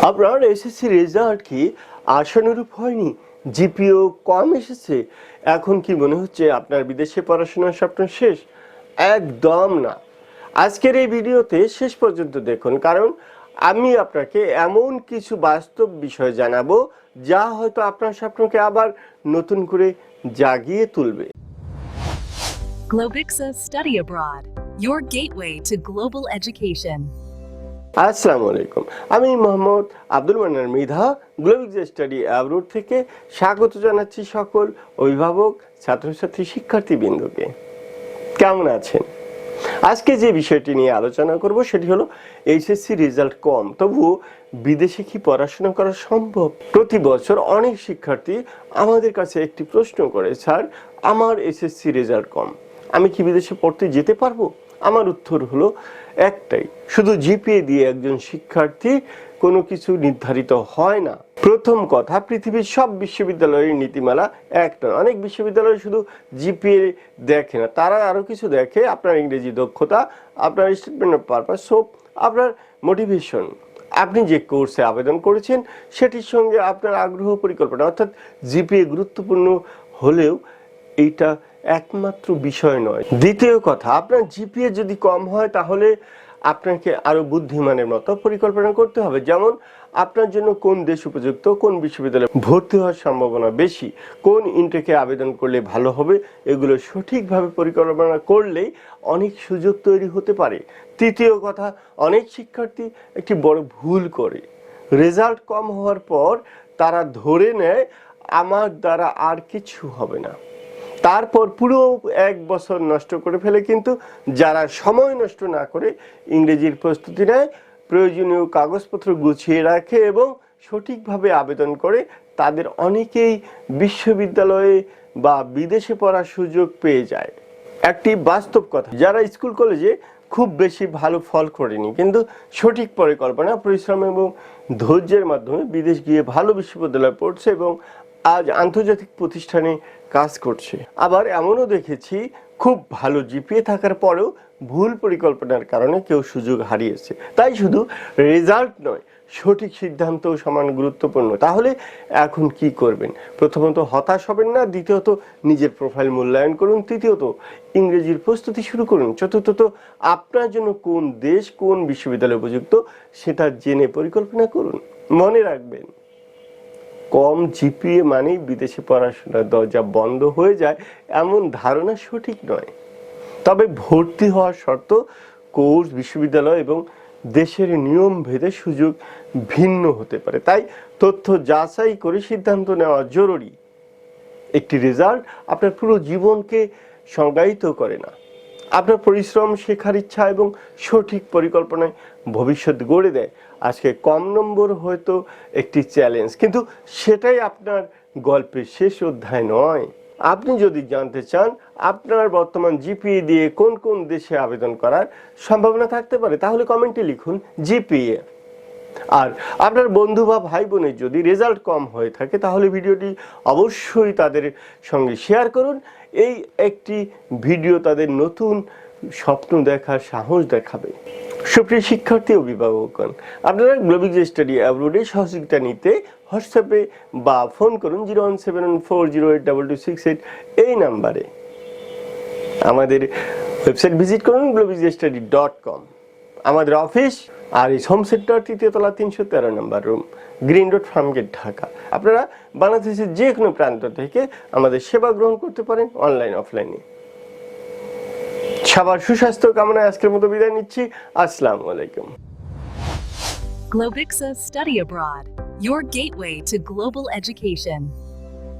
আপনার SSC result কি আশানুরূপ হয়নি? জিপিও কম এসেছে? এখন কি মনে হচ্ছে আপনার বিদেশে পড়াশোনার স্বপ্ন শেষ? একদম না। আজকের এই ভিডিওতে শেষ পর্যন্ত দেখুন, কারণ আমি আপনাকে এমন কিছু বাস্তব বিষয় জানাবো যা হয়তো আপনার স্বপ্নকে আবার নতুন করে জাগিয়ে তুলবে। Globixa Study Abroad, your gateway to global education. আসসালামু আলাইকুম, আমি মোহাম্মদ আব্দুল মান্নান মৃধা গ্লোবিক্সা স্টাডি অ্যাব্রোড থেকে স্বাগত জানাচ্ছি সকল অভিভাবক, ছাত্রছাত্রী, শিক্ষার্থীবৃন্দকে। কেমন আছেন? আজকে যে বিষয়টি নিয়ে আলোচনা করব সেটি হলো এইচএসসি রেজাল্ট কম, তবুও বিদেশে কি পড়াশোনা করা সম্ভব? প্রতি বছর অনেক শিক্ষার্থী আমাদের কাছে একটি প্রশ্ন করে, স্যার আমার এসএসসি রেজাল্ট কম, আমি কি বিদেশে পড়তে যেতে পারবো? আমার উত্তর হলো একটাই, শুধু জিপিএ দিয়ে একজন শিক্ষার্থী কোনো কিছু নির্ধারিত হয় না। প্রথম কথা, পৃথিবীর সব বিশ্ববিদ্যালয়ের নীতিমালা এক নয়। অনেক বিশ্ববিদ্যালয় শুধু জিপিএ দেখে না, তারা আরও কিছু দেখে, আপনার ইংরেজি দক্ষতা, আপনার স্টেটমেন্ট অফ পারপাস, সো আপনার মোটিভেশন, আপনি যে কোর্সে আবেদন করেছেন সেটির সঙ্গে আপনার আগ্রহ পরিকল্পনা, অর্থাৎ জিপিএ গুরুত্বপূর্ণ হলেও এইটা একমাত্র বিষয় নয়। দ্বিতীয় কথা, আপনার জিপিএ যদি কম হয় তাহলে আপনাকে আরো বুদ্ধিমানের মতো পরিকল্পনা করতে হবে। যেমন আপনার জন্য কোন দেশ উপযুক্ত, কোন বিশ্ববিদ্যালয়ে ভর্তি হওয়ার সম্ভাবনা বেশি, কোন ইনটেকে আবেদন করলে ভালো হবে, এগুলো সঠিকভাবে পরিকল্পনা করলেই অনেক সুযোগ তৈরি হতে পারে। তৃতীয় কথা, অনেক শিক্ষার্থী একটি বড় ভুল করে, রেজাল্ট কম হওয়ার পর তারা ধরে নেয় আমার দ্বারা আর কিছু হবে না, তারপর পুরো এক বছর নষ্ট করে ফেলে। কিন্তু যারা সময় নষ্ট না করে ইংরেজির প্রস্তুতি নেয়, প্রয়োজনীয় কাগজপত্র গুছিয়ে রাখে এবং সঠিকভাবে আবেদন করে, তাদের অনেকেই বিশ্ববিদ্যালয়ে বা বিদেশে পড়ার সুযোগ পেয়ে যায়। একটি বাস্তব কথা, যারা স্কুল কলেজে খুব বেশি ভালো ফল করেনি কিন্তু সঠিক পরিকল্পনা, পরিশ্রম এবং ধৈর্যের মাধ্যমে বিদেশ গিয়ে ভালো বিশ্ববিদ্যালয়ে পড়ছে এবং আজ আন্তর্জাতিক প্রতিষ্ঠানে কাজ করছে। আবার এমনও দেখেছি খুব ভালো জিপিএ থাকার পরেও ভুল পরিকল্পনার কারণে কেউ সুযোগ হারিয়েছে। তাই শুধু রেজাল্ট নয়, সঠিক সিদ্ধান্তও সমান গুরুত্বপূর্ণ। তাহলে এখন কি করবেন? প্রথমত হতাশ হবেন না, দ্বিতীয়ত নিজের প্রোফাইল মূল্যায়ন করুন, তৃতীয়ত ইংরেজির প্রস্তুতি শুরু করুন, চতুর্থত আপনার জন্য কোন দেশ, কোন বিশ্ববিদ্যালয় উপযুক্ত সেটা জেনে পরিকল্পনা করুন। মনে রাখবেন, কম জিপিএ মানেই বিদেশে পড়াশোনার দরজা বন্ধ হয়ে যায় এমন ধারণা সঠিক নয়। তবে ভর্তি হওয়ার শর্ত, কোর্স, বিশ্ববিদ্যালয় এবং দেশের নিয়ম ভেদে সুযোগ ভিন্ন হতে পারে। তাই তথ্য যাচাই করে সিদ্ধান্ত নেওয়া জরুরি। একটি রেজাল্ট আপনার পুরো জীবনকে সংজ্ঞায়িত করে না, আপনার পরিশ্রম, শেখার ইচ্ছা এবং সঠিক পরিকল্পনায় ভবিষ্যৎ গড়ে দেয়। আজকে কম নম্বর হয়তো একটি চ্যালেঞ্জ, কিন্তু সেটাই আপনার গল্পের শেষ অধ্যায় নয়। আপনি যদি জানতে চান আপনার বর্তমান জিপিএ দিয়ে কোন কোন দেশে আবেদন করার সম্ভাবনা থাকতে পারে, তাহলে কমেন্টে লিখুন জিপিএ। আর আপনার বন্ধু বা ভাই বোনের যদি রেজাল্ট কম হয়ে থাকে তাহলে ভিডিওটি অবশ্যই তাদের সঙ্গে শেয়ার করুন। এই একটি ভিডিও তাদের নতুন স্বপ্ন দেখার সাহস দেখাবে। সুপ্রিয় শিক্ষার্থী, অভিভাবকগণ, আপনারা গ্লোবিক্সা স্টাডি অ্যাব্রোডে সহযোগিতা নিতে হোয়াটসঅ্যাপে বা ফোন করুন 01714082268 এই নাম্বারে। আমাদের ওয়েবসাইট ভিজিট করুন globicsstudy.com। আমাদের অফিস আর এই হোম সেন্টার, 3য় তলা, 313 number room, green road, Farmgate, Dhaka. আপনারা বাংলাদেশের যে কোনো প্রান্ত থেকে আমাদের সেবা গ্রহণ করতে পারেন, অনলাইন অফলাইনে। সবার সুস্বাস্থ্য কামনায় আজকের মতো বিদায় নিচ্ছি। আসসালামু আলাইকুম। Globixa Study Abroad, your gateway to global education.